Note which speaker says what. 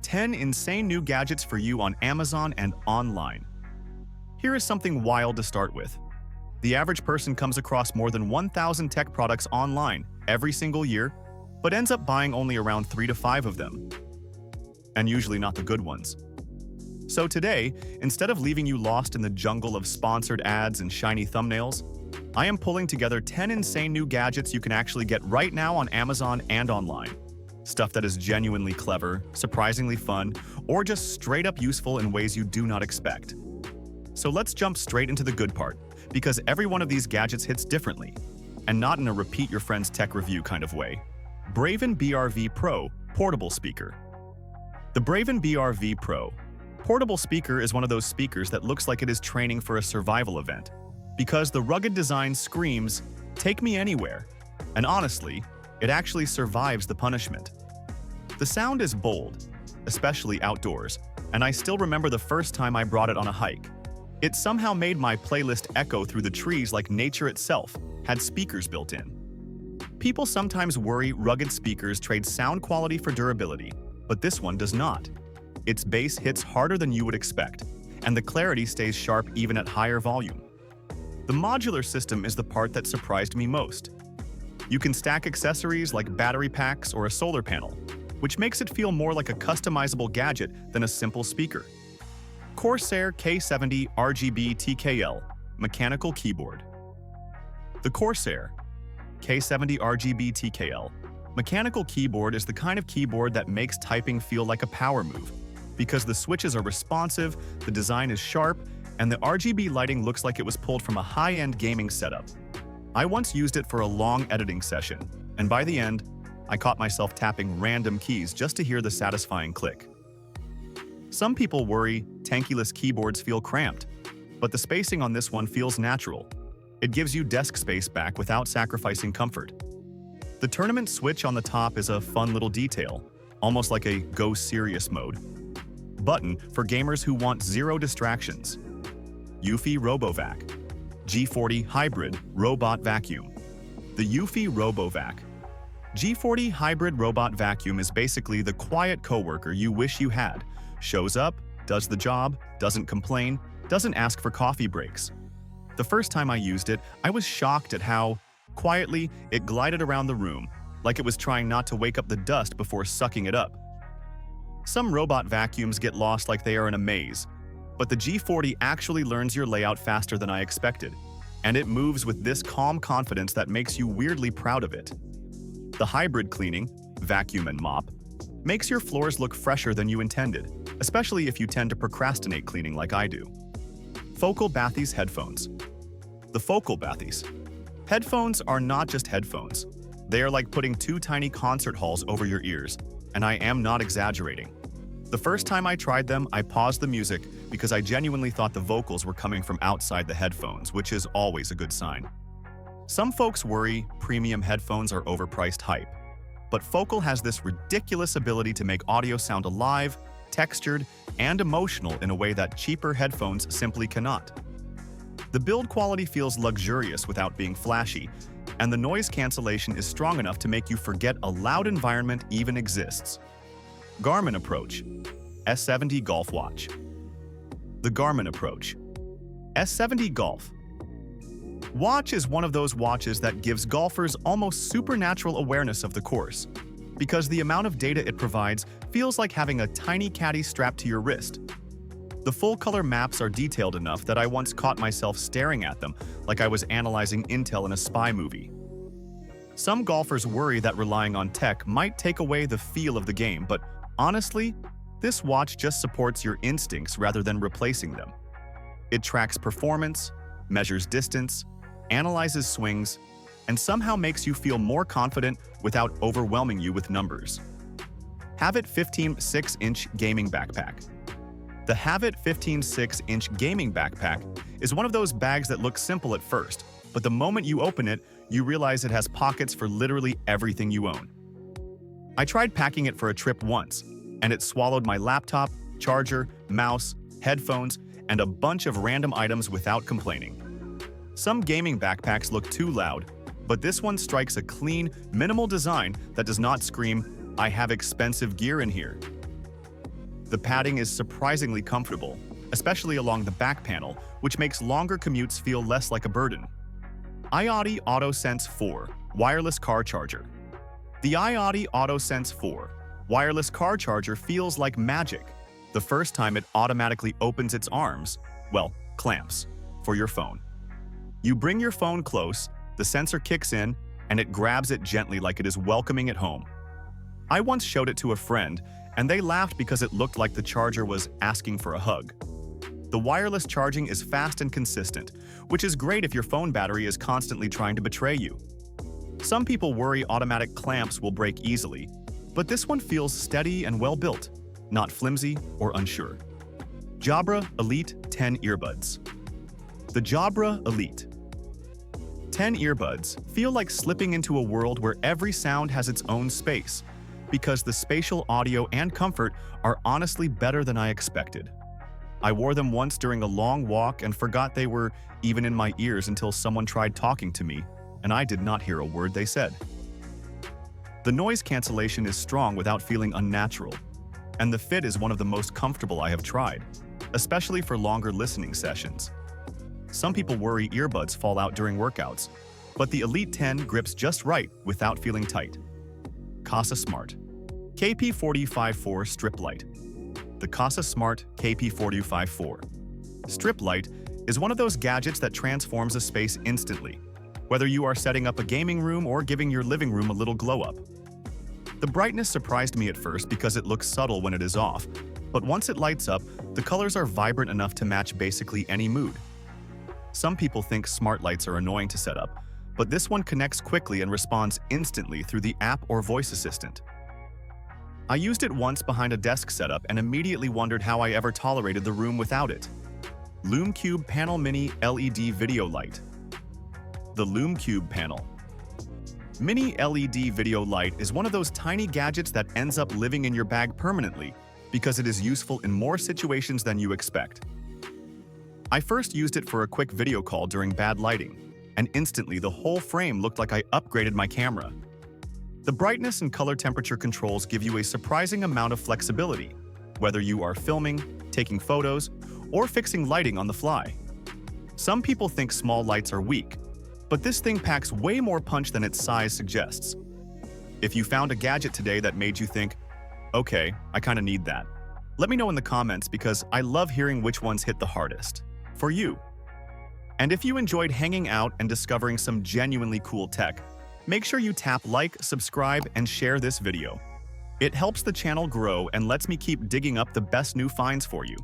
Speaker 1: 10 insane new gadgets for you on Amazon and online. Here is something wild to start with. The average person comes across more than 1,000 tech products online every single year, but ends up buying only around 3 to 5 of them. And usually not the good ones. So today, instead of leaving you lost in the jungle of sponsored ads and shiny thumbnails, I am pulling together 10 insane new gadgets you can actually get right now on Amazon and online. Stuff that is genuinely clever, surprisingly fun, or just straight up useful in ways you do not expect. So let's jump straight into the good part, because every one of these gadgets hits differently, and not in a repeat your friend's tech review kind of way. Braven BRV Pro Portable Speaker. The Braven BRV Pro portable speaker is one of those speakers that looks like it is training for a survival event, because the rugged design screams, "Take me anywhere," and honestly, it actually survives the punishment. The sound is bold, especially outdoors, and I still remember the first time I brought it on a hike. It somehow made my playlist echo through the trees like nature itself had speakers built in. People sometimes worry rugged speakers trade sound quality for durability, but this one does not. Its bass hits harder than you would expect, and the clarity stays sharp even at higher volume. The modular system is the part that surprised me most. You can stack accessories like battery packs or a solar panel, which makes it feel more like a customizable gadget than a simple speaker. Corsair K70 RGB TKL Mechanical Keyboard. The Corsair K70 RGB TKL Mechanical Keyboard is the kind of keyboard that makes typing feel like a power move, because the switches are responsive, the design is sharp, and the RGB lighting looks like it was pulled from a high-end gaming setup. I once used it for a long editing session, and by the end, I caught myself tapping random keys just to hear the satisfying click. Some people worry tankyless keyboards feel cramped, but the spacing on this one feels natural. It gives you desk space back without sacrificing comfort. The tournament switch on the top is a fun little detail, almost like a go serious mode. Button for gamers who want zero distractions. Eufy RoboVac G40 Hybrid Robot Vacuum. The Eufy RoboVac G40 Hybrid Robot Vacuum is basically the quiet coworker you wish you had. Shows up, does the job, doesn't complain, doesn't ask for coffee breaks. The first time I used it, I was shocked at how quietly it glided around the room, like it was trying not to wake up the dust before sucking it up. Some robot vacuums get lost like they are in a maze, but the G40 actually learns your layout faster than I expected, and it moves with this calm confidence that makes you weirdly proud of it. The hybrid cleaning, vacuum and mop, makes your floors look fresher than you intended, especially if you tend to procrastinate cleaning like I do. Focal Bathyes Headphones. The Focal Bathyes headphones are not just headphones. They are like putting 2 tiny concert halls over your ears, and I am not exaggerating. The first time I tried them, I paused the music because I genuinely thought the vocals were coming from outside the headphones, which is always a good sign. Some folks worry premium headphones are overpriced hype, but Focal has this ridiculous ability to make audio sound alive, textured, and emotional in a way that cheaper headphones simply cannot. The build quality feels luxurious without being flashy, and the noise cancellation is strong enough to make you forget a loud environment even exists. Garmin Approach S70 Golf Watch. The Garmin Approach S70 Golf Watch is one of those watches that gives golfers almost supernatural awareness of the course, because the amount of data it provides feels like having a tiny caddy strapped to your wrist. The full-color maps are detailed enough that I once caught myself staring at them like I was analyzing intel in a spy movie. Some golfers worry that relying on tech might take away the feel of the game, but honestly, this watch just supports your instincts rather than replacing them. It tracks performance, measures distance, analyzes swings, and somehow makes you feel more confident without overwhelming you with numbers. Havit 15 6-inch Gaming Backpack. The Havit 15 6-inch gaming backpack is one of those bags that looks simple at first, but the moment you open it, you realize it has pockets for literally everything you own. I tried packing it for a trip once, and it swallowed my laptop, charger, mouse, headphones, and a bunch of random items without complaining. Some gaming backpacks look too loud, but this one strikes a clean, minimal design that does not scream, "I have expensive gear in here." The padding is surprisingly comfortable, especially along the back panel, which makes longer commutes feel less like a burden. iOtti AutoSense 4 Wireless Car Charger. The iOtti AutoSense 4 wireless car charger feels like magic the first time it automatically opens its arms, well, clamps, for your phone. You bring your phone close, the sensor kicks in, and it grabs it gently like it is welcoming it home. I once showed it to a friend, and they laughed because it looked like the charger was asking for a hug. The wireless charging is fast and consistent, which is great if your phone battery is constantly trying to betray you. Some people worry automatic clamps will break easily, but this one feels steady and well-built, not flimsy or unsure. Jabra Elite 10 Earbuds. The Jabra Elite 10 earbuds feel like slipping into a world where every sound has its own space, because the spatial audio and comfort are honestly better than I expected. I wore them once during a long walk and forgot they were even in my ears until someone tried talking to me, and I did not hear a word they said. The noise cancellation is strong without feeling unnatural, and the fit is one of the most comfortable I have tried, especially for longer listening sessions. Some people worry earbuds fall out during workouts, but the Elite 10 grips just right without feeling tight. Kasa Smart KP4054 Strip Light. The Kasa Smart KP4054 Strip Light is one of those gadgets that transforms a space instantly, whether you are setting up a gaming room or giving your living room a little glow-up. The brightness surprised me at first because it looks subtle when it is off, but once it lights up, the colors are vibrant enough to match basically any mood. Some people think smart lights are annoying to set up, but this one connects quickly and responds instantly through the app or voice assistant. I used it once behind a desk setup and immediately wondered how I ever tolerated the room without it. LumeCube Panel Mini LED Video Light. The LumeCube Panel Mini LED Video Light is one of those tiny gadgets that ends up living in your bag permanently because it is useful in more situations than you expect. I first used it for a quick video call during bad lighting, and instantly the whole frame looked like I upgraded my camera. The brightness and color temperature controls give you a surprising amount of flexibility, whether you are filming, taking photos, or fixing lighting on the fly. Some people think small lights are weak, but this thing packs way more punch than its size suggests. If you found a gadget today that made you think, okay, I kinda need that, let me know in the comments because I love hearing which ones hit the hardest for you. And if you enjoyed hanging out and discovering some genuinely cool tech, make sure you tap like, subscribe, and share this video. It helps the channel grow and lets me keep digging up the best new finds for you.